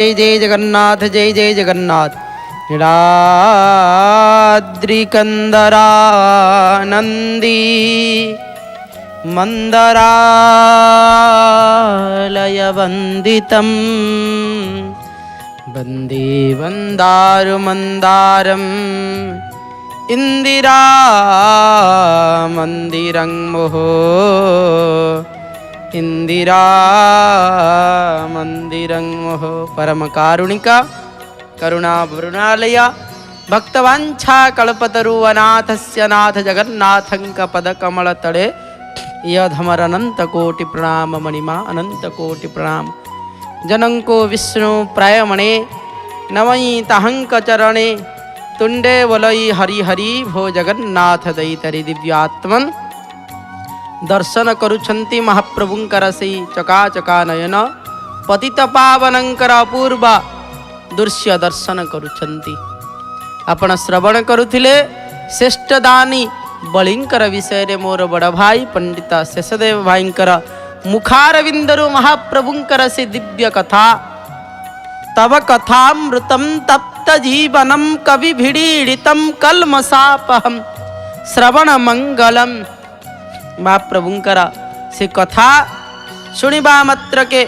जय जय जगन्नाथ जय जय जगन्नाथ। नीलाद्रिकन्दरानन्दी मन्दरालयवन्दितं वन्दे वन्दारुमन्दारम् इन्दिरामन्दिरं मुहुः इंदिरा मंदिरं मुहुः। परम कारुणिका करुणा वरुणालय भक्तवांछा कल्पतरु अनाथस्य नाथ जगन्नाथं पदकमलतले यधमर अनंत कोटि प्रणाम मणिमा अनंत कोटि प्रणाम। जनंको विष्णु प्रायमणे नमयि तहंक चरणे तुंडे वलई हरि हरि भो जगन्नाथ दैतरि दिव्यात्मन। दर्शन करुछंती महाप्रभुंकर से चकाचका नयन पतित पावनंकर अपूर्व दृश्य दर्शन करुछंती। आपण श्रवण करुथिले श्रेष्ठ दानी बलिंकर विषय रे मोर बड़ भाई पंडित शेषदेव भाईंकर मुखारविंदरु महाप्रभुंकर से दिव्य कथा। तव कथामृतं तप्त जीवनं कवि भिडीडितं कल्मषापहं श्रवण मंगलम। महाप्रभुंकर से कथा शुणिबा मात्र के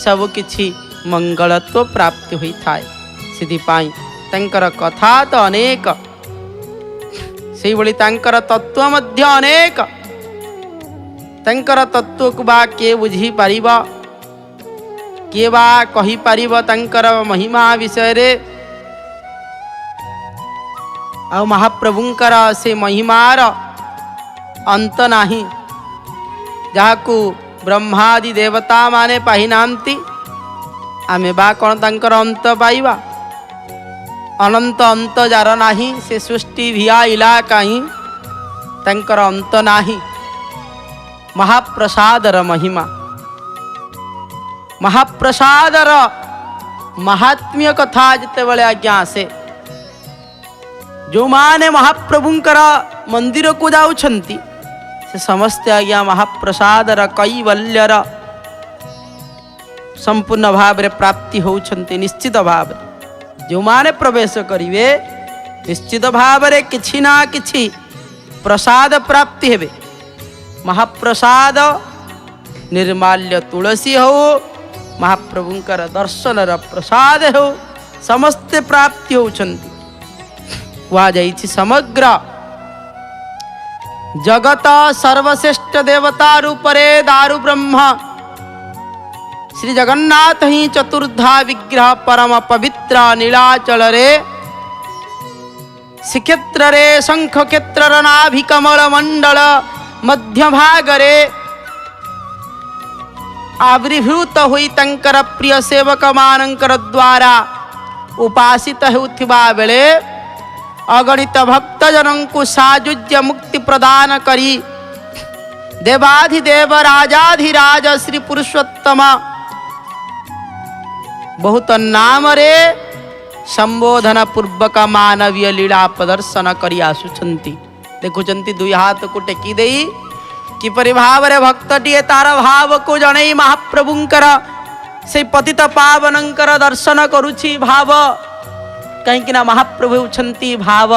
सब किछि मंगलत्व प्राप्ति होई थाए। सिद्धिपाई तांकर कथा तो अनेक से भली तांकर तत्व मध्य अनेक। तांकर तत्व को बा के बुझी पारिबा के बा कहि पारिबा तांकर महिमा विषय रे। आ महाप्रभुंकर से महिमार अंत नाही जहाकू ब्रह्मादि देवता माने पाहि नांती। आमे बा कौन तांकर अंत पाइबा। अनंत अंत जार नाही से सृष्टि भिया इला कहीं तांकर अंत नाही। महाप्रसादर महिमा महाप्रसादर महात्म्य कथा जिते बळे आज्ञा से जो माने महाप्रभुंकर मंदिर को जाउछंती से समस्त आज्ञा महाप्रसादर कैवल्यर संपूर्ण भाव रे प्राप्ति होउछंती। निश्चित भाव जो माने प्रवेश करिवे निश्चित भाव रे किछि ना किछि प्रसाद प्राप्ति हेबे। महाप्रसाद निर्माल्य तुलसी हो महाप्रभुंकर दर्शनर प्रसाद हो समस्त प्राप्ति होउछंती। वा जाइछि समग्र जगत सर्वश्रेष्ठ देवता रूपरे दारु ब्रह्म श्री जगन्नाथ ही चतुर्धा विग्रह परम पवित्र नीलाचल रे श्रीक्षेत्र रे शंख क्षेत्र नाभि कमल मंडल मध्य भाग रे आविर्भूत हुई तंकर प्रिय सेवक मानंकर द्वारा उपासित हेउथिबा बेले अगणित भक्त जनों को साजुज्य मुक्ति प्रदान करी देवाधिदेव राजाधिराज श्री पुरुषोत्तम बहुत नाम रे संबोधन पूर्वक मानवीय लीला प्रदर्शन करी आसुछंती। देखुचंती दुई हाथ को टेकी देई किपरि भाव रे भक्तटिए तार भाव को जणई महाप्रभुंकर से पतित पावनंकर दर्शन करुछि। भाव कहीं ना महाप्रभु होउछंती भाव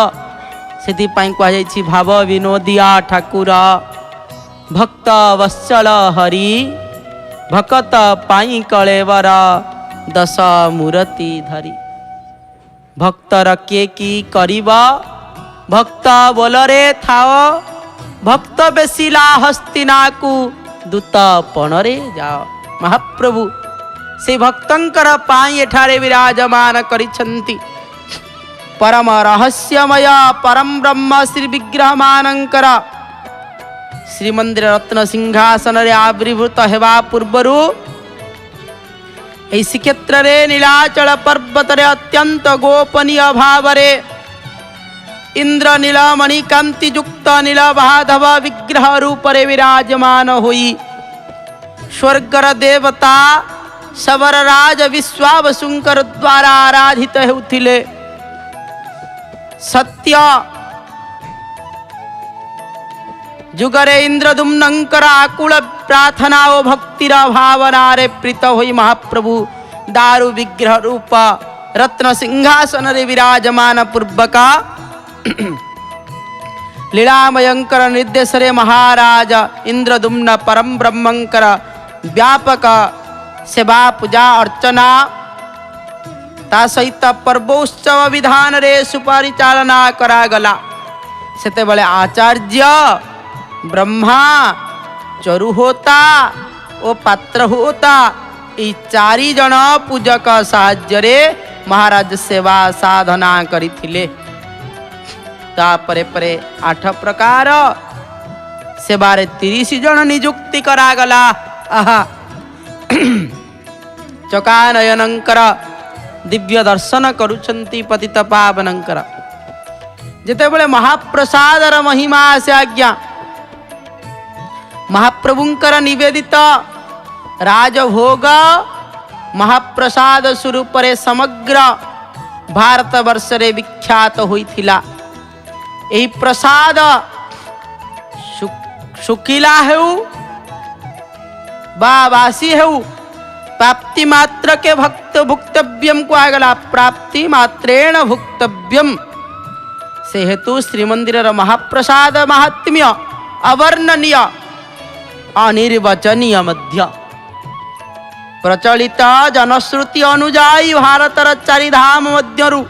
सेति पाई कहा जायछि भाव विनोदिया ठाकुर भक्त वत्सल हरि भकत पाई कलेवर दश मूर्ति धरी। भक्तर के की करिबा भक्त बोलरे थाओ भक्त बेसिला हस्तिना को दूत पणरे जाओ। महाप्रभु से भक्तंकर पाई एठारे विराजमान करिछंती। परम रहस्यमय परम ब्रह्म श्री विग्रह मानंकर श्रीमंदिर रत्न सिंहासन रे आविर्भूत हेबा पूर्वरु एहि श्रीक्षेत्र रे नीलाचल पर्वत रे अत्यंत गोपनीय भाव रे इंद्र नीलमणि कांति युक्त नीलमाधव विग्रह रूप रे विराजमान होई स्वर्गर देवता सवर राज विश्वावसुंकर द्वारा आराधित हेउथिले। सत्य जुगरे इंद्रदुम्नंकर आकुल प्रार्थना ओ भक्तिर भावना रे प्रीत होई महाप्रभु दारु विग्रह रूप रत्न सिंहासन रे विराजमान पूर्वक लीलामयंकर निर्देश रे महाराज इंद्रदुम्न परम ब्रह्मंकर व्यापक सेवा पूजा अर्चना ता सहित पर्वोत्सव विधान रे सुपरिचालना करागला। सेते बळे आचार्य ब्रह्मा चरु होता ओ पात्र होता ई चारि जन पूजक साहाय्य रे महाराज सेवा साधना करिथिले। तापरे परे 8 प्रकार सेवारे 30 जन नियुक्ति करागला। आहा चकानयनंकर दिव्य दर्शन करुछंती पतित पावनंकर। जेतेबेले महाप्रसादर महिमा से आज्ञा महाप्रभुंकर निवेदित राजभोग महाप्रसाद स्वरूप रे समग्र भारत वर्ष रे विख्यात होइथिला। एही प्रसाद शुकिला हेउ बा वासी हेउ प्राप्ति मात्र के भक्त भुक्तव्यम को आगला। प्राप्ति मात्रेण भुक्तव्यम से हेतु श्रीमंदिर महाप्रसाद महात्म्य अवर्णनीय अनिर्वचनीय मध्य। प्रचलित जनश्रुति अनुजाई भारतर चारिधाम मध्यरु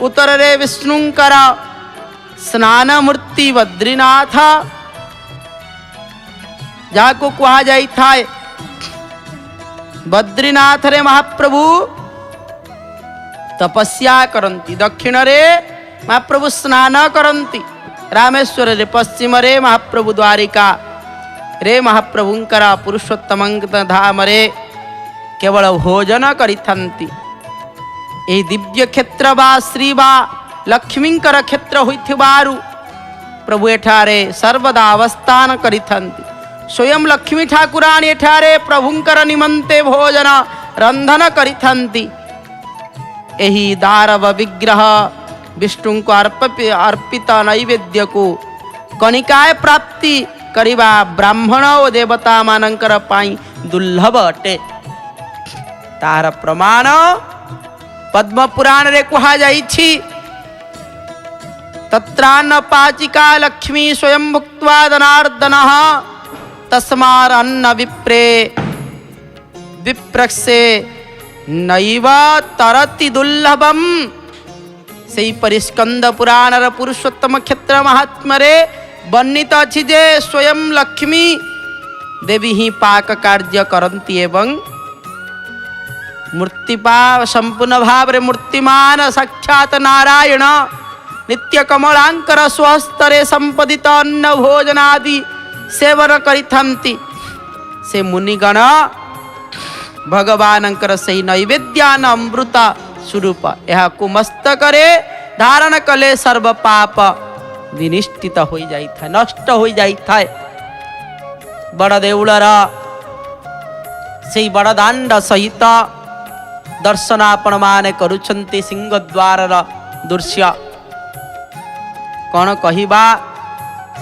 उत्तर रे विष्णुंकर स्नान मूर्ति बद्रीनाथ जाको कहा जाई थाए। बद्रीनाथ रे महाप्रभु तपस्या करंती, दक्षिण रे महाप्रभु स्नान करंती, रामेश्वर रे पश्चिम रे महाप्रभु द्वारिका रे महाप्रभुंकर पुरुषोत्तम धाम रे केवल भोजन करिथंती। एही दिव्य क्षेत्र बा श्री बा लक्ष्मींकर क्षेत्र होइथिबारु प्रभु एठारे सर्वदा अवस्थान करिथंती। स्वयं लक्ष्मी ठाकुराणी एठारे प्रभुंकर निमंते भोजन रंधन करिथंती। एही दारव विग्रह विष्णु को अर्पित नैवेद्य को कणिकाय प्राप्ति करिबा ब्राह्मण और देवता मानंकर पाई दुर्लभ अटे। तार प्रमाण पद्म पुराण रे कहा जाइछि। तत्रान्न पाचिका लक्ष्मी स्वयं भुक्त्वा धनार्दनः तस्मार अन्न विप्रे विप्रक्षे नैव तरति दुर्लभम। सेई परिस्कंद पुराणर पुरुषोत्तम क्षेत्र महात्म्य रे वर्णित अछि जे स्वयं लक्ष्मी देवी ही पाक कार्य करंती एवं मूर्तिपा संपूर्ण भाव रे मूर्तिमान साक्षात नारायण नित्य कमलांकर स्वस्तरे संपदित अन्न भोजनादि सेवन करिथंती। से मुनिगण भगवानंकर सही नैवेद्यान अमृत स्वरूप यह कुमस्तकरे धारण कले सर्व पाप विनिष्ठित हो जाई था, नष्ट हो जाई था। बड़ देउलर से बड़दाण्ड सहित दर्शन आपण माने करुछंती। सिंहद्वारर दृश्य कौन कहिबा।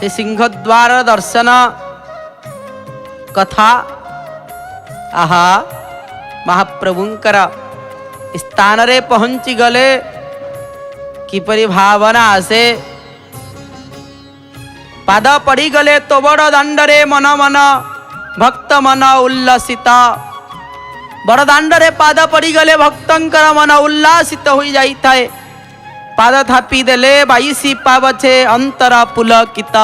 से सिंहद्वार दर्शन कथा आहा महाप्रभुंकर स्थान रे पहुंची गले किपरि भावना से पाद पड़ी गले तो बड़ दाण्डरे मन मन भक्त मन उल्लसित। बड़ दाण्डरे पाद पड़ी गले भक्तंकर मन उल्लासित हो जाई थाए। पाद थापी देले बाईसी पावछे अंतर पुलकित।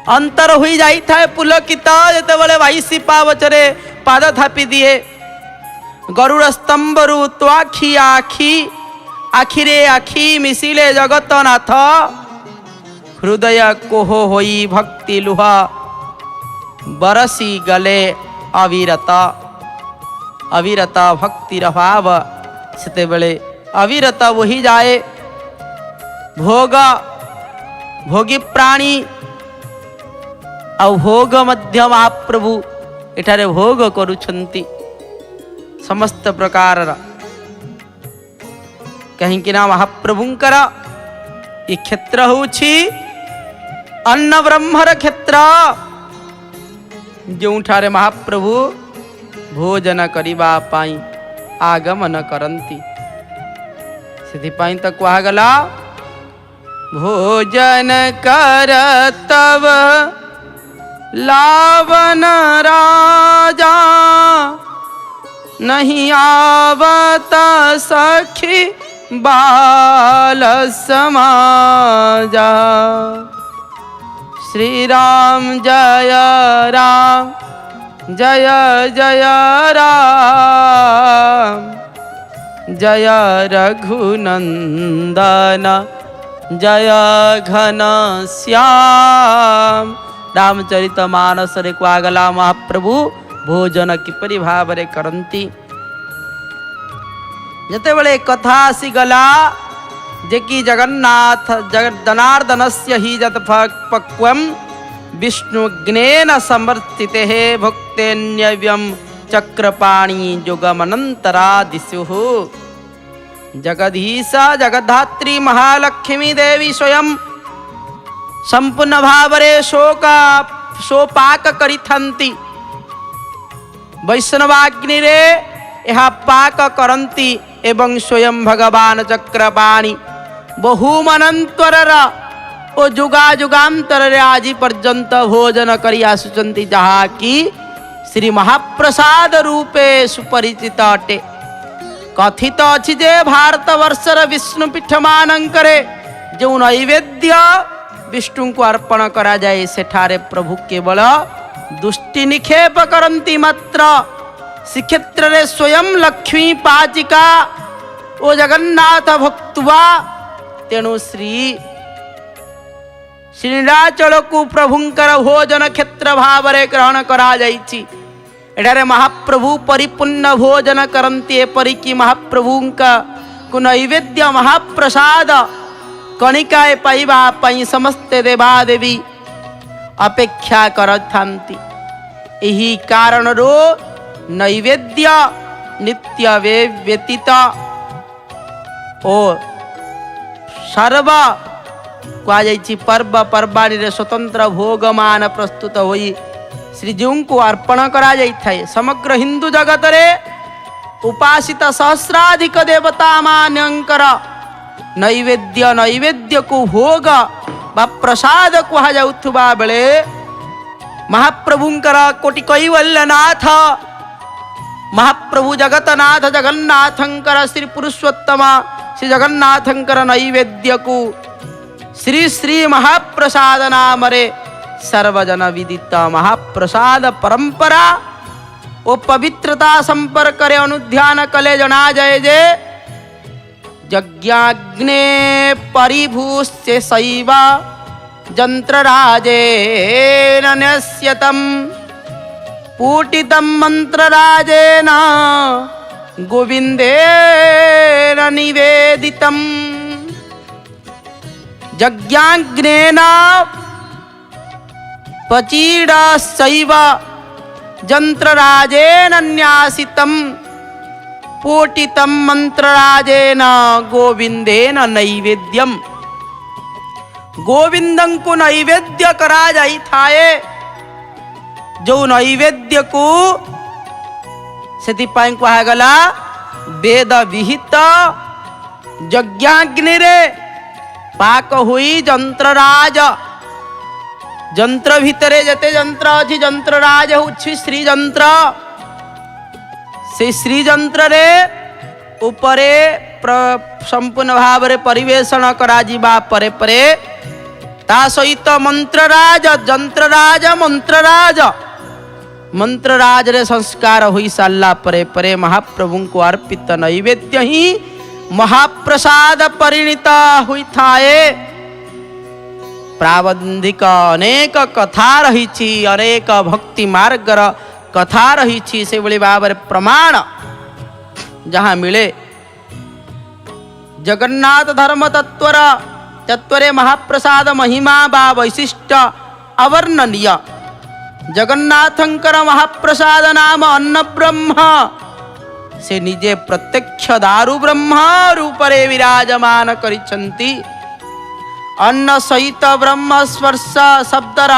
अंतर हो जाई थाए पुलकित जेते बळे बाईसी पावछरे पाद थापी दिए। गरुड़ स्तंभरु त्वाखी आखी आखिरे आखी मिसिले जगतनाथ। हृदय कोह होई भक्ति लुह बरसी गले अविरत। अविरत भक्तिर भाव सेते बेले अविरत वही जाए। भोग भोगी प्राणी और भोग मध्य महाप्रभु एठारे भोग करुछंती समस्त प्रकार। कहीं कि ना महाप्रभुंकर ये क्षेत्र होछि अन्न ब्रह्मर क्षेत्र, जोठारे महाप्रभु भोजन करिबा पाई आगमन करती से कहगला भोजन कर तब लावन राजा नहीं आवत सखी बाल समाजा। श्री राम जय राम जय जय राम जय रघुनंदन जय घन श्याम। रामचरितमानस रे कहगला महाप्रभु भोजन किपरि भाव रे करंती। जते बळे कथा आसीगला जे कि जगन्नाथ जनार्दनस्य हि जत पक्वम विष्णुग्नेन समर्थिते भुक्तेन्यव्यम चक्रपाणि युगमनंतरादिशुः। जगदीश जगद्धात्री महालक्ष्मी देवी स्वयं संपूर्ण भावरे शोपाक करिथंती। वैष्णवाग्नि रे यह पाक करंती एवं स्वयं भगवान चक्रपाणि बहुमनंतरर ओ जुगा जुगांतर रे आज पर्यंत भोजन करी आसुचंती जहा कि श्री महाप्रसाद रूपे सुपरिचित अटे। कथित अछि जे भारत वर्षर विष्णुपीठ मानंकरे जो नैवेद्य विष्णु को अर्पण करा जाए सेठारे प्रभु केवल दुष्टि निक्षेप करंती मात्र। श्रीक्षेत्र रे स्वयं लक्ष्मी पाचिका ओ जगन्नाथ भक्तुआ तेणु श्री नीलाचल को प्रभुंकर भोजन क्षेत्र भाव रे ग्रहण करा जाइछि। एठारे महाप्रभु परिपूर्ण भोजन करंती एपरि कि महाप्रभुंका को नैवेद्य महाप्रसाद कणिकाए पाइबा पई समस्ते देवादेवी अपेक्षा करथांती। एही कारण रो नैवेद्य नित्य व्यतीत ओ सर्व कहुछि पर्व पर्वाणी रे स्वतंत्र भोगमान प्रस्तुत होई श्रीजीव को अर्पण करा जाइथाय। समग्र हिंदू जगत रे उपासित सहस्राधिक देवता मान्यंकर नैवेद्य को भोग बा प्रसाद कह जाउथुबा बेले महाप्रभुंकर कोटि कैवल्यनाथ महाप्रभु जगतनाथ जगन्नाथंकर श्री पुरुषोत्तम श्री जगन्नाथंकर नैवेद्य को श्री श्री महाप्रसाद नाम रे सर्वजन विदित महाप्रसाद परंपरा ओ पवित्रता संपर्क रे अनुध्यान कले जना जाए जे यज्ञाग्ने परिभूष्य शैव जंत्रराजेन न्यस्यतम पूटितम मंत्रराजेन गोविंदेन निवेदितम। यज्ञाग्नेन पचीडशैव जंत्रराजेन न्यासितम पूटितम मंत्रराजेन गोविंदेन नैवेद्यम। गोविंदं को नैवेद्य करा जाई थाए जो नैवेद्य को सेतिपाई कहगला वेद विहित यज्ञाग्नि रे पाक हुई जंत्रराज। जंत्र भितरे जते जंत्र अछि जंत्रराज होछि श्री जंत्र। से श्री जंत्र रे उपरे संपूर्ण भाव रे परिवेषण करा जिबा परे परे ता सहित मंत्रराज जंत्रराज मंत्रराज रे संस्कार हुई साला परे परे महाप्रभु को अर्पित नैवेद्य ही महाप्रसाद परिणित हुई थाए। प्राबंधिक अनेक कथा रही अनेक भक्ति मार्गर कथा रही से भली भाव प्रमाण जहाँ मिले। जगन्नाथ धर्म तत्वरे महाप्रसाद महिमा बा वैशिष्ट अवर्णनीय। जगन्नाथंकर महाप्रसाद नाम अन्न ब्रह्म से निजे प्रत्यक्ष दारु ब्रह्म रूपरे विराजमान करिछंती। अन्न सहित ब्रह्म स्पर्श शब्दर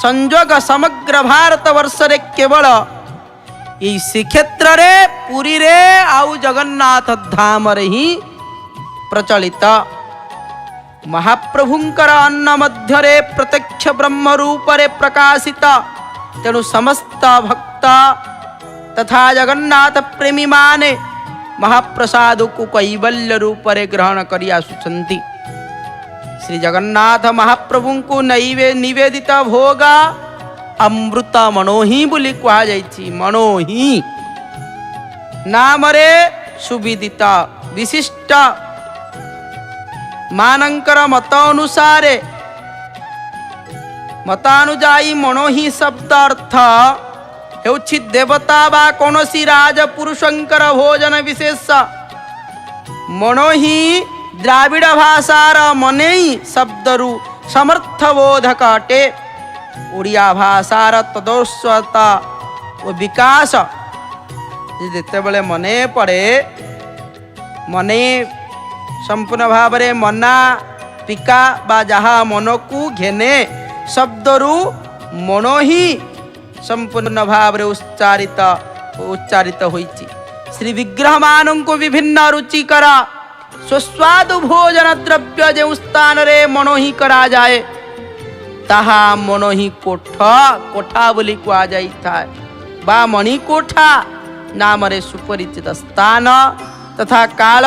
संयोग समग्र भारत वर्ष रे केवल यही श्रीक्षेत्र रे पुरी रे आउ जगन्नाथ धाम रे ही प्रचलित महाप्रभुंकर अन्न मध्य रे प्रत्यक्ष ब्रह्म रूप रे प्रकाशित तेणु समस्त भक्त तथा जगन्नाथ प्रेमी माने महाप्रसाद को कैवल्य रूप रे ग्रहण करि आसुछंती। श्री जगन्नाथ महाप्रभु को निवेदित भोग अमृत मनोही बोली कहा जाइछि। मनोही नाम रे सुविदित विशिष्ट मानंकर मत अनुसारे मतानुजाई मनोही शब्द अर्थ हेउछि देवता बा कोनोसी राजपुरुषंकर भोजन विशेष। मनोही द्राविड़ भाषार मनेई शब्दरु समर्थबोधक अटे। ओडिया भाषार तदोस्वता व विकास जेतेबेले मने पड़े मने संपूर्ण भाव रे मना पिका बा जहा मन को घेने शब्दरु मनो ही संपूर्ण भाव रे उच्चारित होइछि। श्री विग्रह मानन को विभिन्न रुचिकर सुस्वादु भोजन द्रव्य जो स्थान रे मनो ही करा जाए ताहा मनो ही कोठा कोठा बोली कहा जाई था बा मणि कोठा नाम रे सुपरिचित स्थान तथा काल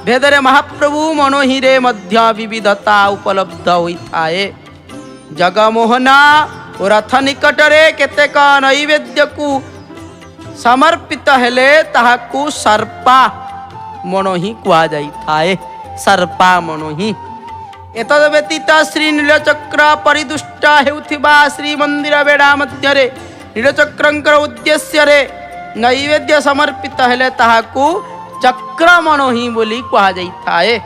भेदरे महाप्रभु मनोही रे मध्य विविधता उपलब्ध होइथाए। जगमोहन रथ निकट रे केतेक नैवेद्य को समर्पित हेले ताहाकू सर्पा मनोही कहा जाइथाए। सर्पा मनोही एतद व्यतीत श्री नीलचक्र परिदुष्ट हेउथिबा श्री मंदिर बेड़ा मध्य रे नीलचक्रंकर उद्देश्य रे नैवेद्य समर्पित हेले ताहाकू चक्र मनोही बोली कहा जाइथाए।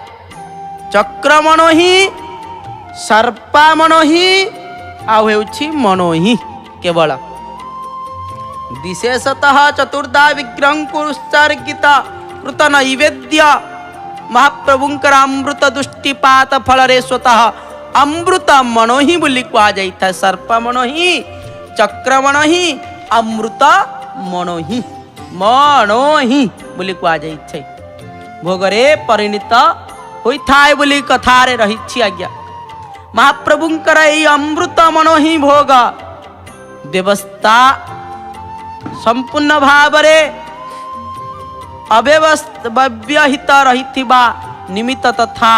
चक्र मनोही सर्पा मनोही आउ हेउछि मनोही केवल विशेषतः चतुर्धा विग्रह को उत्सर्गित कृत नैवेद्य महाप्रभुंकर अमृत दुष्टिपात फल रे स्वतः अमृत मनोही बोली कहा जाइथा। सर्प मनोही चक्र मनोही अमृत मनोही मनोही बोली कहा जाइछे। भोगरे परिणत होइथाय बोली कथारे रहिछि आज्ञा। महाप्रभुंकर एई अमृत मनोही भोग व्यवस्था संपूर्ण भाव रे अव्यवहित रहिथिबा निमित्त तथा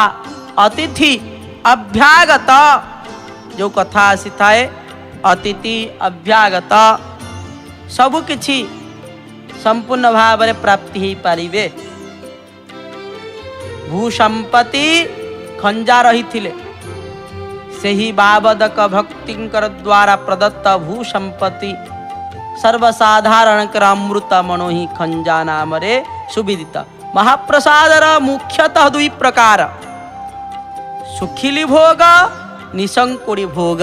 अतिथि अभ्यागत जो कथा आसीथाए अतिथि अभ्यागत सबु किछि संपूर्ण भाव रे प्राप्ति ही पारिबे। भू संपत्ति खंजा रहिथिले सेही बाबदक भक्तिंकर द्वारा प्रदत्त भू संपत्ति सर्वसाधारण कर अमृत मनोही खंजा नाम रे सुविदित। महाप्रसादर मुख्यतः दुई प्रकार सुखिली भोग निशंकुड़ी भोग।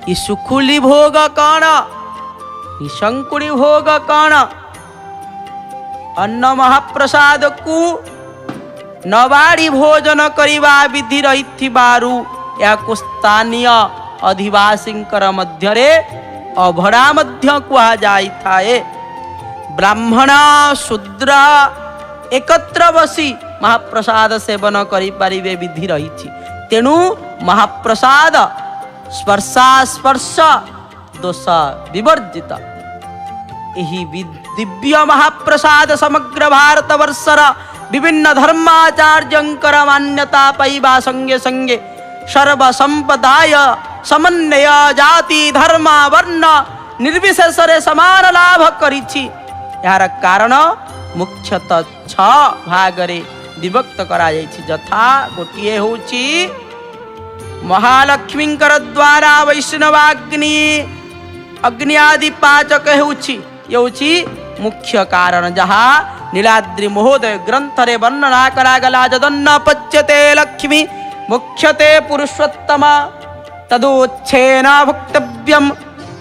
ई सुखुली भोग कौन निशंकुड़ी भोग कौन अन्न महाप्रसाद को नवाड़ी भोजन करिबा विधि रहिथिबारु याकु स्थानीय अधिवासींकर मध्य रे अभड़ा मध्य कहा जाइथाए। ब्राह्मण शूद्र एकत्र बसी महाप्रसाद सेवन करि परिबे विधि रहिछि। तेणु महाप्रसाद स्पर्शास्पर्श दोष विवर्जित एही दिव्य महाप्रसाद समग्र भारत वर्षर विभिन्न धर्माचार्यंकर मान्यता पाइबा संगे संगे सर्व संपदाय समन्वय जाति धर्म वर्ण निर्विशेष रे समान लाभ करिछि। यार कारण मुख्यतः 6 भाग रे विभक्त करा जाइछि। यथा गोटिए होछि महालक्ष्मींकर द्वारा वैष्णवाग्नि अग्नि आदि पाचक होछि योछि मुख्य कारण जहा नीलाद्रि महोदय ग्रंथ रे वर्णना करागला। जदन्न पच्यते लक्ष्मी मुख्यते पुरुषोत्तम तदोच्छेन भुक्तव्यम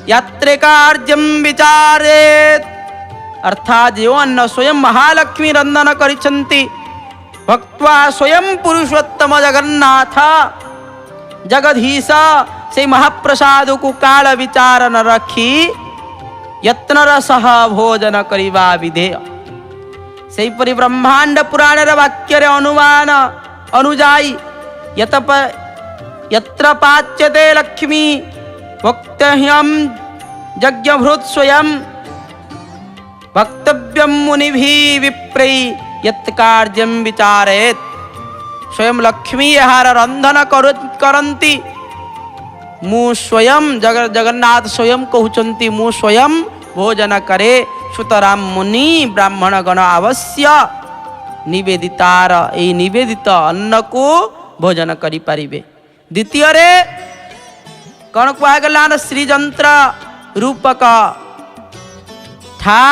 यात्रे कार्यम विचारेत। अर्थात जो अन्न स्वयं महालक्ष्मी रंदन करिछन्ति भक्त्वा स्वयं पुरुषोत्तम जगन्नाथ जगधीश से महाप्रसाद को काल विचार न रखी यत्न रसह भोजन करिबा विधेय। सेहीपरि ब्रह्मांड पुराण वाक्य अनुमान अनुजाई यत्र पाच्यते लक्ष्मी वक्तह्यम यज्ञभृत स्वयं वक्तव्यम मुनिभिः विप्रै यत् कार्यं विचारेत। स्वयं लक्ष्मी यार रंधन करती मु स्वयं जगन्नाथ स्वयं कहउचंती मु स्वयं भोजन करे सुतराम मुनि ब्राह्मण गण अवश्य निवेदितार ए निवेदित अन्न को भोजन करि पारिबे। द्वितीय रे कौन कहगला श्रीजंत्र रूपक था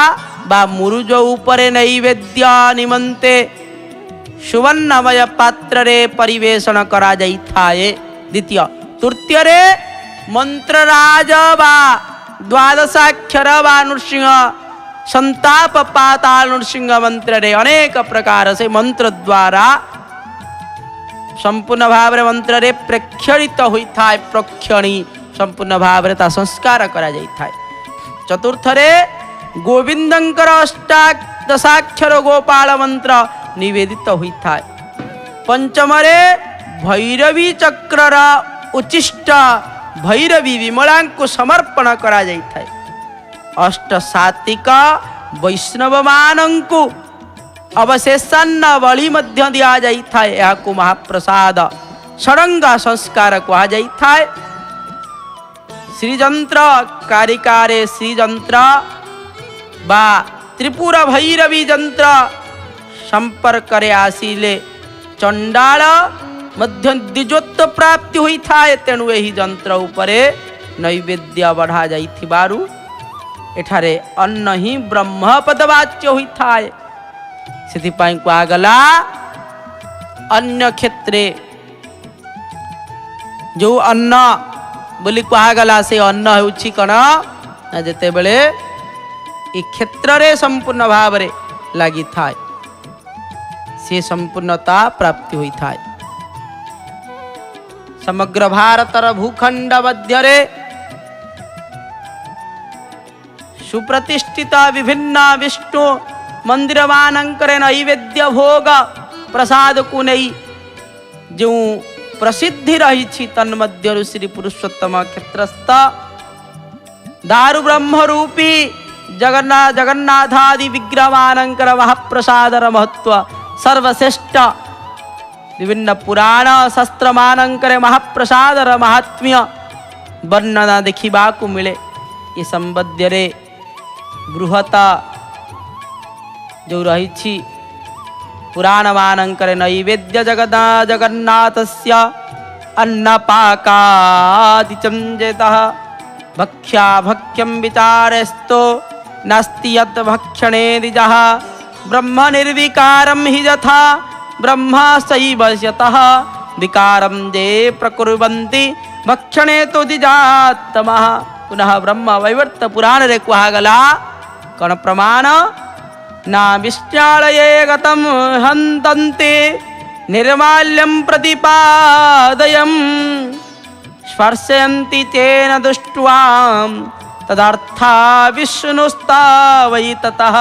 बा मुरुज उपरे नैवेद्य निमंते सुवर्णमय पात्र रे परिवेषण करा जाई थाए। द्वितीय तृतीय रे मंत्रराज बा द्वादशाक्षर बा नृसिंह संताप पाताल नृसिंह मंत्र रे अनेक प्रकार से मंत्र द्वारा संपूर्ण भाव रे मंत्र रे प्रेक्षणित होई थाए। प्रक्षणी संपूर्ण भाव रे ता संस्कार करा जाई थाए। चतुर्थ रे गोविंदंकर अष्टादशाक्षर गोपाल मंत्र निवेदित होई थाए। पंचम रे भैरवी चक्रर उचिष्ट भैरवी विमला को समर्पण करा जाई थाए। अष्ट सात्विक वैष्णव मानंकु अवशेषान्न बलि मध्य दिया जाई थाए। यह को महाप्रसाद षडंग संस्कार कहा जाई थाए। श्रीजंत्र कारिकारे श्रीजंत्र बा त्रिपुर भैरवी जंत्र संपर्क रे आसीले चंडाल मध्य द्विजोत्त प्राप्ति हुई थाए। तेणु एही जंत्र उपरे नैवेद्य बढ़ा जाइथिबारु एठारे अन्न ही ब्रह्म पदवाच्य हुई थाए। सेथिपाई कहगला अन्य क्षेत्रे जो अन्न बोली कहगला से अन्न हेउछि कण ना जेते बेले ए क्षेत्र रे संपूर्ण भाव रे लागि थाए से संपूर्णता प्राप्ति हुई थाए। समग्र भारतर भूखंड मध्य रे सुप्रतिष्ठित विभिन्न विष्णु मंदिर मानंकर नैवेद्य भोग प्रसाद को नहीं जो प्रसिद्धि रही तन्मध्य श्री पुरुषोत्तम क्षेत्रस्थ दारु ब्रह्म रूपी जगन्नाथादि विग्रह मानंकर महाप्रसादर महत्व सर्वश्रेष्ठ विभिन्न पुराण शास्त्र मानंकर महाप्रसादर महात्म्य वर्णना देखा मिले। ये संबद्ध रे बृहत जो रही पुराण मानंकर नैवेद्य जगन्नाथस्य अन्नपाकादिचंजेतः भक्ष्या भक्ष्यं विचारेस्तो नास्ति यत् भक्षणे द्विजः ब्रह्म निर्विकारं हि यथा ब्रह्म सैव यतः विकारं ये प्रकुर्वन्ति भक्षणे तो द्विजात्तमः। पुनः ब्रह्म वैवर्त पुराण रे कहगला कण प्रमाण ना विष्णालये गतं हन्तन्ते निर्माल्यं प्रतिपादयम् स्पर्शयन्ति तेन दुष्ट्वां तदर्था विष्णुस्ता वै ततः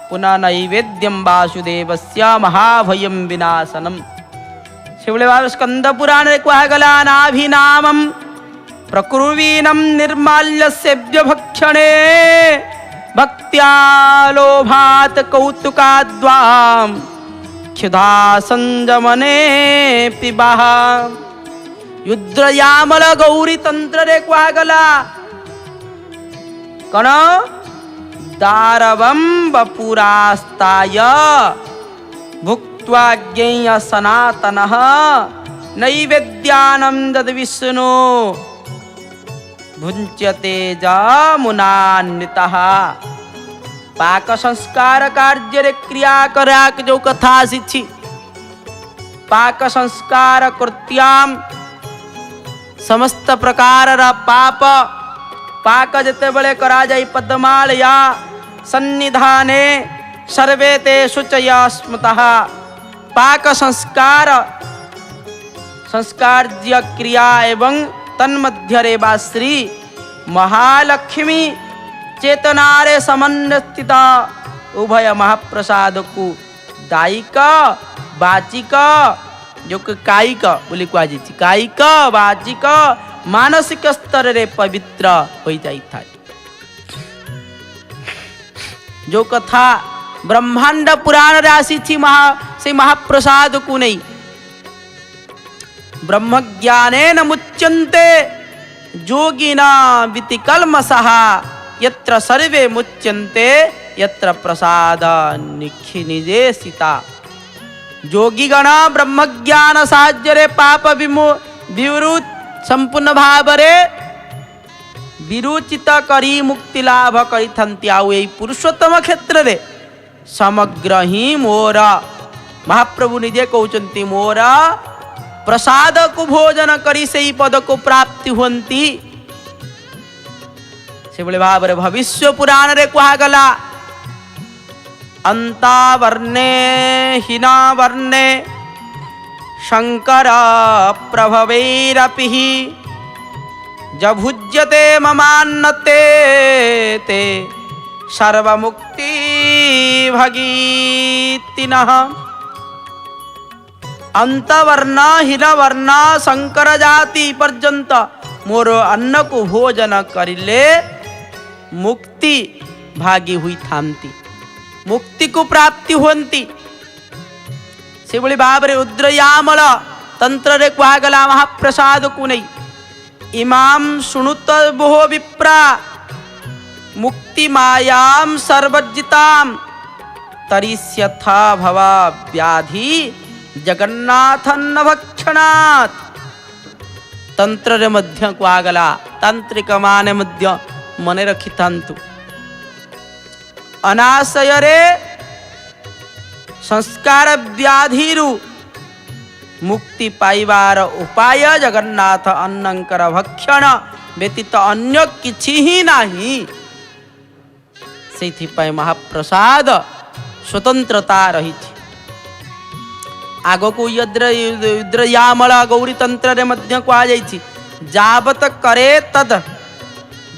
पुनः नैवेद्यं वासुदेवस्य महाभयं विनाशनम्। शिवले स्कंद पुराण रे कहगला नाभिनामं प्रकुर्वीनं निर्माल्यस्येभ्य भक्षणे भक्त्या लोभात् कौतुकाद्वां क्षुधा संजमने पिबः। युद्रयामल गौरी तंत्र रे कहगला कण दारवं बपुरास्ताय भुक्त्वा ज्ञेय सनातनः नैवेद्यानं दद्विष्णु भुंच्यते जामुनान्वितः। पाक संस्कार कार्य रे क्रिया कराक जो कथा आसी पाक संस्कार कृत्याम समस्त प्रकार पाप पाक जेते बळे करा जाई पद्मालया सन्निधाने सर्वे ते शुचया स्मृतः। पाक संस्कार संस्कार्य क्रिया एवं तन्मध्य रे श्री महालक्ष्मी चेतनारे समन्वय स्थित उभय महाप्रसाद को दायिक वाचिक जो कायिक बोली कहुई कायिक वाचिक मानसिक स्तर रे पवित्र हो जाई था। जो कथा ब्रह्मांड पुराण रे आसी थी से महाप्रसाद को नहीं ब्रह्म ज्ञानेन मुच्यन्ते योगिना वितिकल्मषः यत्र सर्वे मुच्यन्ते यत्र प्रसाद निखिनिदेशिता। योगी गण ब्रह्म ज्ञान साहाय्य पाप विवृत संपूर्ण भाव रे विरुचित करी मुक्ति लाभ करिथंती। आउ एई पुरुषोत्तम क्षेत्र रे समग्र ही मोर महाप्रभु निजे कहउचंती मोर प्रसाद को भोजन करी से ही पद को प्राप्ति हुंती। से बड़े भाव रे भविष्य पुराण रे कहा गला अंता वर्णे हिना वर्णे शंकर प्रभवैरपि जभुज्यते ममान्नते ते सर्वमुक्ति भगीतिनः। अंतवर्ण हीनवर्ण शंकर जाति पर्यंत मोर अन्न को भोजन करिले मुक्ति भागी हुई थांती मुक्ति को प्राप्ति होती। से भली भाव रे रुद्रयामल तंत्र रे कहा गला महाप्रसाद को नहीं इमाम शुणुत बहु विप्रा मुक्ति मायाम सर्वजिताम तरिष्यथा भवा व्याधि जगन्नाथन्न भक्षणात्। तंत्र रे मध्य को आगला तांत्रिक माने मध्य मने रखी थांतु अनाशय रे संस्कार व्याधिरु मुक्ति पाइबार उपाय जगन्नाथ अन्नंकर भक्षण व्यतीत अन्य किछि ही नाही। सेथि पाई महाप्रसाद स्वतंत्रता रही थी। आग को युद्रयामल गौरी तंत्र रे मध्य कहा जाइछि जावत करे तद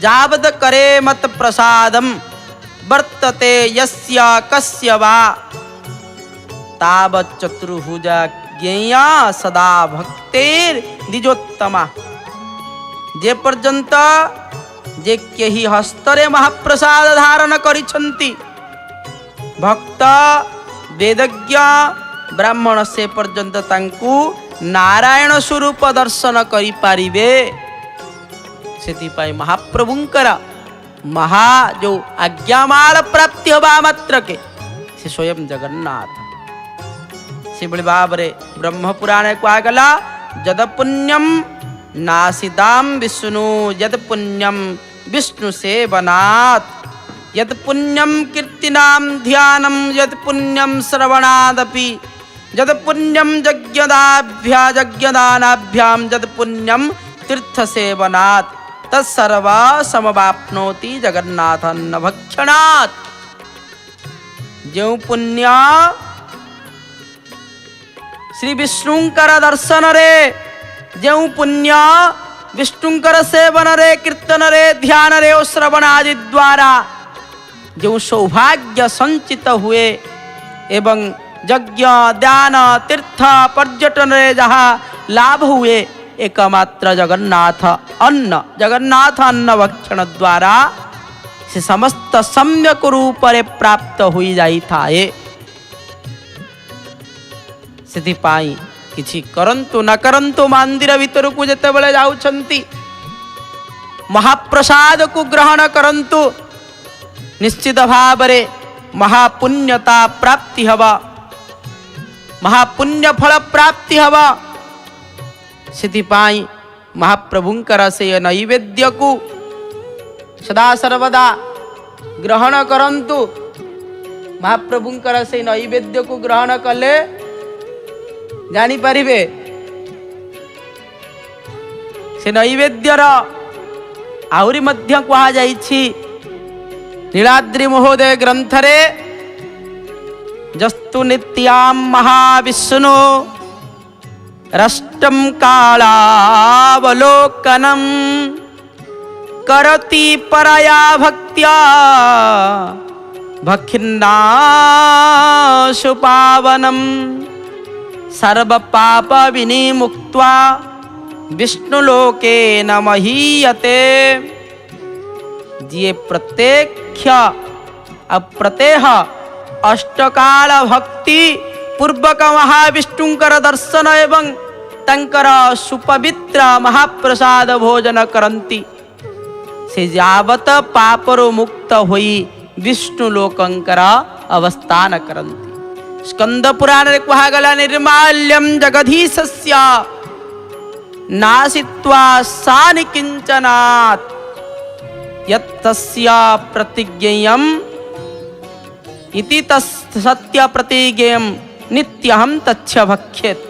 जावत करे मत प्रसादम वर्तते यस्य कस्य वा तावत् चतुर्भुजा ज्ञेया सदा भक्तेर द्विजोत्तमा। जे पर्यंत जे केही हस्तरे महाप्रसाद धारण करिछंती भक्त वेदज्ञ ब्राह्मण से पर्यंत तांकु नारायण स्वरूप दर्शन करि पारिबे। सेथिपाई महाप्रभुंकर महा जो आज्ञामाल प्राप्ति होबा मात्र के से स्वयं जगन्नाथ। से बड़ी भाव रे ब्रह्म पुराण कहा गला जद पुण्यम नासिदाम विष्णु यद पुण्यम विष्णु सेवनात् यद पुण्यम कीर्तिनाम ध्यानम यद पुण्यम श्रवणादपि यद पुण्यम यज्ञदानाभ्याम यद पुण्यम तीर्थ सेवनात् तत्सर्व समवाप्नोति जगन्नाथन्न भक्षणात्। जो पुण्य श्री विष्णुंकर दर्शन रे जो पुण्य विष्णुंकर सेवन रे कीर्तन रे ध्यान रे और श्रवण आदि द्वारा जो सौभाग्य संचित हुए एवं यज्ञ दान तीर्थ पर्यटन रे जहाँ लाभ हुए एकमात्र जगन्नाथ अन्न भक्षण द्वारा से समस्त सम्यक रूप रे प्राप्त हुई जाई थाए। सेथिपाई किछि करंतु न करंतु मंदिर भीतर को जेते बेले जाउछंती महाप्रसाद को ग्रहण करंतु निश्चित भाव रे महापुण्यता प्राप्ति हवा महापुण्य फल प्राप्ति हवा। सेथिपाई महाप्रभुंकर से नैवेद्य को सदा सर्वदा ग्रहण करंतु। महाप्रभुंकर से नैवेद्य को ग्रहण कले जानी पारिबे से नैवेद्यर आहुरी मध्य कहा जाइछि नीलाद्रि महोदय ग्रंथ रे जस्तु नित्याम महाविष्णु रष्टम कालावलोकनम करति परया भक्त्या भखिन्नाशु पावनम सर्व पाप विनिमुक्त्वा विष्णुलोके न महीयते। जिए प्रत्यक्ष अप्रत्यह अष्टकाल भक्ति पूर्वक महाविष्णुंकर दर्शन एवं तंकर सुपवित्र महाप्रसाद भोजन करंती से यावत पापरो मुक्त होई विष्णु लोकंकर अवस्थान करंती। स्कंद पुराण रे कहा गला निर्माल्यम जगधीशस्य नासित्वा सानि किंचनात् यत्तस्य प्रतिज्ञेयम् इति तत्सत्य प्रतिज्ञेयम् नित्यहं तच्छ भक्ष्येत्।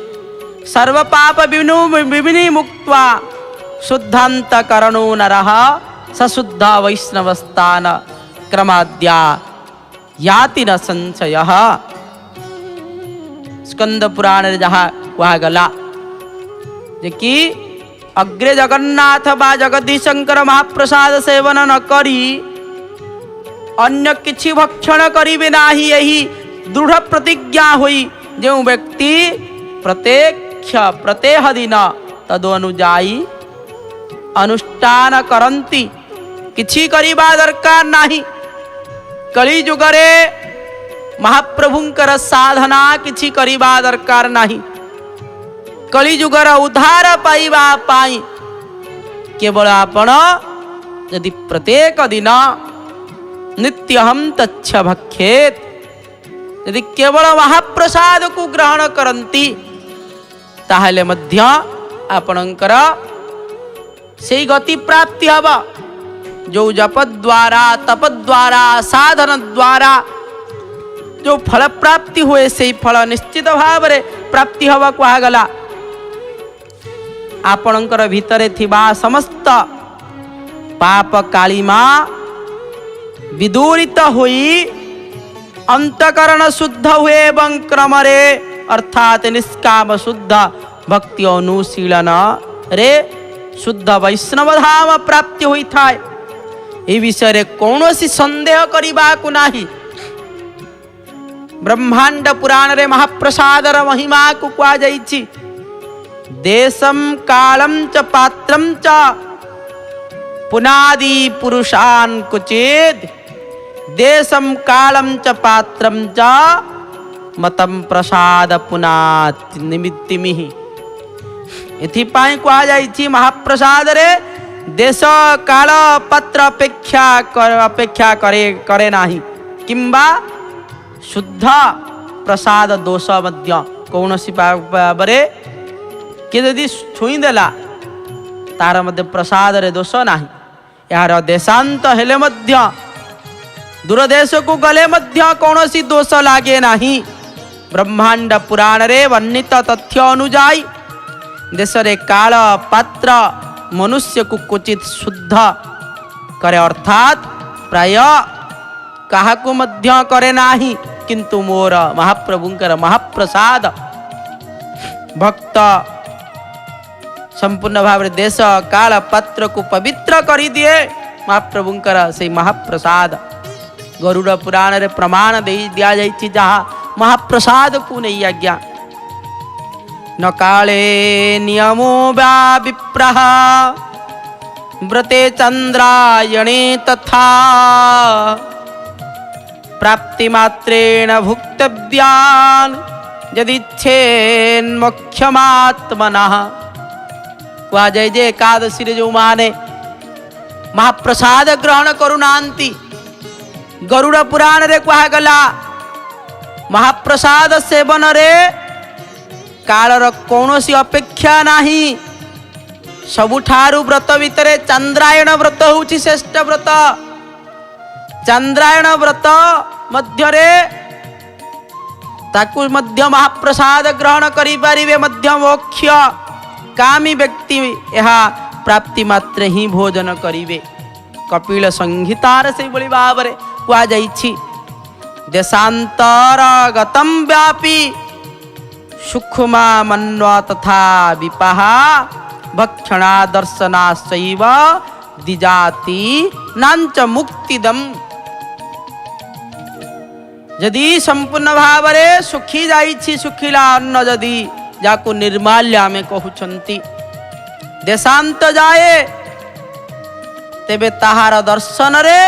सर्व पाप विनिमुक्त्वा शुद्धान्तकरणो नरः सशुद्ध वैष्णवस्थान क्रमाद्या याति न संशयः। स्कंद पुराण रे जहाँ कहा गला कि अग्रे जगन्नाथ बा जगदीश शंकर महाप्रसाद सेवन न करी अन्य किछि भक्षण करिबे नाही। यही दृढ़ प्रतिज्ञा हुई जो व्यक्ति प्रत्येह दिन तद अनुजाई अनुष्ठान करंती किछि करिबा दरकार नाही। कली जुगरे महाप्रभुंकर साधना किछि करिबा दरकार नाही। कली जुगर उद्धार पाइबा पाई केवल आपण यदि प्रत्येक दिन नित्यहं तच्छ भक्ष्येत् यदि केवल महाप्रसाद को ग्रहण करंती ताहले मध्य आपणकर से गति प्राप्ति हवा जो जप द्वारा तप द्वारा साधन द्वारा जो फल प्राप्ति हुए से फल निश्चित भाव रे प्राप्ति हवा कहा गला। आपणकर भितरे थिबा समस्त पाप कालिमा विदूरित हुई अंतकरण शुद्ध हुए एवं क्रमरे अर्थात निष्काम शुद्ध भक्ति अनुशीलन रे शुद्ध वैष्णव धाम प्राप्ति हुई थाए। ए विषय कौन सी संदेह करबा को नाही। ब्रह्मांड पुराण रे महाप्रसादर महिमा को कहा जाइछि। देशम कालम च पात्रम च पुनादि पुरुषान कुचेद देशम कालम च पात्रम च मतम प्रसाद पुनात निमित्तिमिहि। एथिपाई कहा जाइछि महाप्रसाद रे देश काल पात्र अपेक्षा करे नाही किंबा शुद्ध प्रसाद दोष मध्य कौनसी भावरे कि यदि छुई देला तार मध्य प्रसाद रे दोष नाही। यार देशांत हेले मध्य दूर देश को गले मध्य कौनसी दोष लागे नाही। ब्रह्मांड पुराण रे वर्णित तथ्य अनुजाई देश रे काल पात्र मनुष्य को क्वचित शुद्ध करे अर्थात प्राय काहाकु मध्य करे नाही किंतु मोर महाप्रभुंकर महाप्रसाद भक्त संपूर्ण भाव देश काल पात्र को पवित्र करी दिए। महाप्रभुंकर से महाप्रसाद गरुड़ पुराण रे प्रमाण दे दिया जाइछि जहाँ महाप्रसाद को नहीं आज्ञा। न काले नियमो वा विप्रः व्रते चंद्रायणे तथा प्राप्ति मात्रेण भुक्तव्यान यदिच्छेन्मुख्यमात्मनः। कहा जाए जे एकादशी रे जो माने महाप्रसाद ग्रहण करुनांती गरुड़ पुराण रे कहा गला महाप्रसाद सेवन रे कालर कौनसी अपेक्षा नाही। सबुठारु व्रत भितरे चंद्रायण व्रत होउछि श्रेष्ठ व्रत। चंद्रायण व्रत मध्यरे ताकु मध्य महाप्रसाद ग्रहण करि पारिबे मध्य मोक्ष कामी व्यक्ति यह प्राप्ति मात्र ही भोजन करिवे। कपिल संहितार से बड़ी भाव रे कहा जाइछि देशांतर गतम व्यापी सुखमा मन्वा तथा विपाहा भक्षणा दर्शनाश्चैव द्विजाति नांच मुक्तिदम। जदि संपूर्ण भाव रे सुखी जाइछि सुखिला अन्न जदि जाकु निर्माल्य आमे कहउछंती देशांत जाए तेबे ताहार दर्शन रे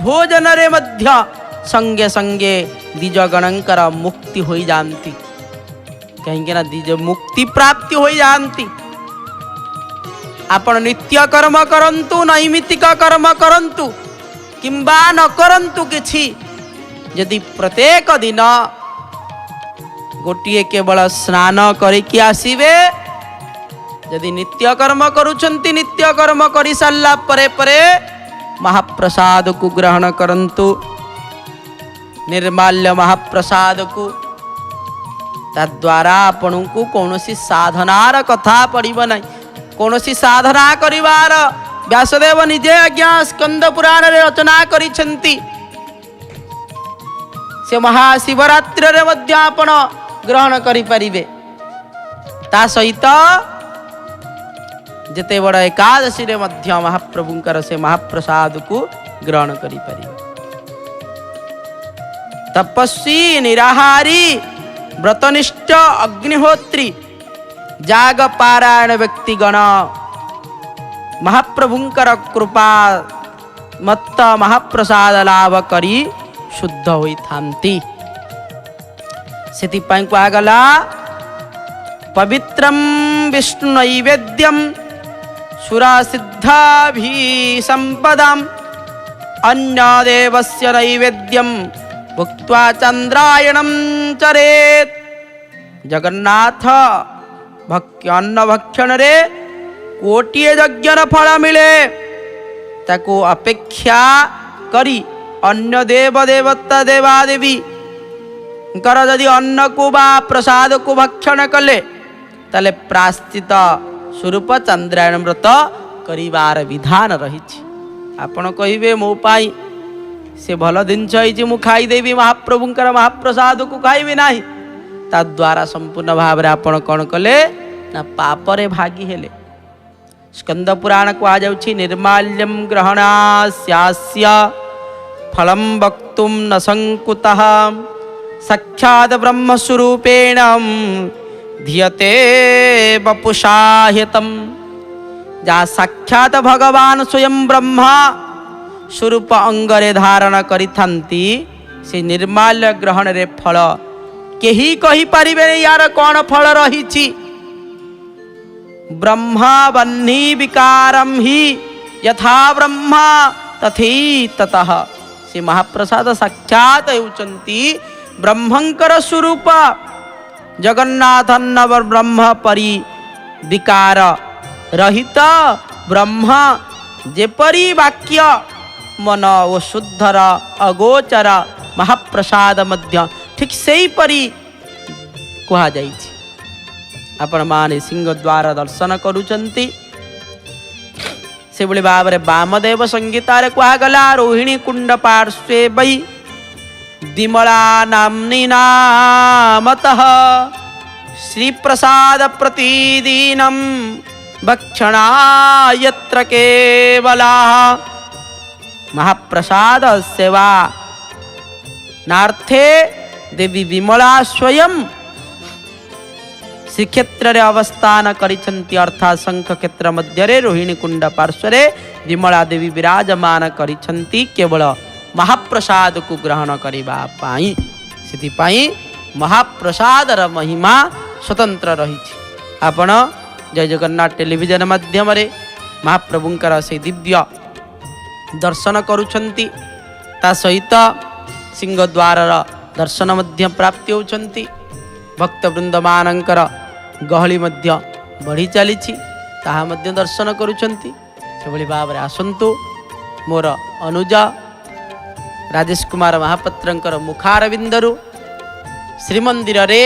भोजन रे मध्य संगे संगे द्विजगणंकर मुक्ति होई जानती। कहीं ना द्विज मुक्ति प्राप्ति होई जानती। आपण नित्य कर्म करंतु नैमित्तिक कर्म करंतु किंबा न करंतु किछि यदि प्रत्येक दिन गोटिए केवल स्नान करिकी आसीबे यदि नित्य कर्म करुछंती नित्य कर्म करि सारला परे परे महाप्रसाद को ग्रहण करंतु निर्माल्य महाप्रसाद को तद्वारा आपन को कौनसी साधनार कथा पड़िब नहीं। कौनसी साधना करिवार व्यासदेव निजे आज्ञा स्कंद पुराण रे रचना करिसेंती। से महाशिवरात्रि रे मध्य आपण ग्रहण करि परिबे। ता सहित जेते बड़ एकादशी रे मध्य महाप्रभुंकर से महाप्रसाद को ग्रहण करि परिबे। तपस्वी निराहारी व्रतनिष्ठ अग्निहोत्री जाग पारायण व्यक्तिगण महाप्रभुंकर कृपा मत्त महाप्रसाद लाभ करी शुद्ध होई थांती। सेति पाई कुआगला पवित्रम विष्णु नैवेद्यम सुरा सिद्धाभि संपदाम अन्य देवस्य नैवेद्यम भुक्त्वा चंद्रायणम चरेत। जगन्नाथ अन्न भक्षण रे कोटिए यज्ञर फल मिले ताको अपेक्षा करी अन्य देव देवता देवादेवी कर यदि अन्न को बा प्रसाद को भक्षण कले ताले प्राश्चित स्वरूप चंद्रायण व्रत करिवार विधान रही। आपण कहिबे मो पाई से भल जिनस मु खाईदेवी महाप्रभुंकर महाप्रसाद को खाइबी नाही ता द्वारा संपूर्ण भाव रे आपण कौन कले ना पापरे भागी हेले। स्कंद पुराण कहा जाउछि निर्माल्यम ग्रहणास्यास्य फलम वक्तुम न संकुतः साक्षात् ब्रह्म स्वरूपेण धियते वपुषाह्यतम। जा साक्षात भगवान स्वयं ब्रह्मा स्वरूप अंगरे धारण करिथांती से निर्माल्य ग्रहण रे फल केही कहि परिबे यार कौन फल रही। ब्रह्मा बन्ही विकारम ही यथा ब्रह्मा तथी ततः। से महाप्रसाद साक्षात हेउचंती ब्रह्मंकर स्वरूप जगन्नाथन ब्रह्म परि विकार रहित ब्रह्म जेपरी वाक्य मन ओ शुद्धर अगोचर महाप्रसाद मध्य ठीक सेही परी कहा जाइछि। आपण माने सिंह द्वार दर्शन करुचंती से भली भाव रे वामदेव संगीतार कहा गला रोहिणी कुंड पार्श्वे वै विमला नाम्नी नामतः श्री प्रसाद प्रतिदिनं भक्षणायत्र केवला। महाप्रसाद सेवा नार्थे देवी विमला स्वयं श्रीक्षेत्र रे अवस्थान करिछंती अर्थात शंख क्षेत्र मध्य रे रोहिणी कुंड पार्श्वरे विमला देवी विराजमान करिछंती केवल महाप्रसाद को ग्रहण करिबा पाई। सेति पाई महाप्रसादर महिमा स्वतंत्र रही। आपण जय जगन्नाथ टेलीविजन माध्यम रे महाप्रभुंकर से दिव्य दर्शन करुछंती। ता सहित सिंहद्वार दर्शन मध्य प्राप्ति होउछंती। भक्तवृंद मानकर गहली मध्य बढ़ी चली ताहा मध्य दर्शन करुछंती। से भली भाव रे आसंतु मोर अनुज राजेश कुमार महापात्रंकर मुखारविंदरु श्रीमंदिर रे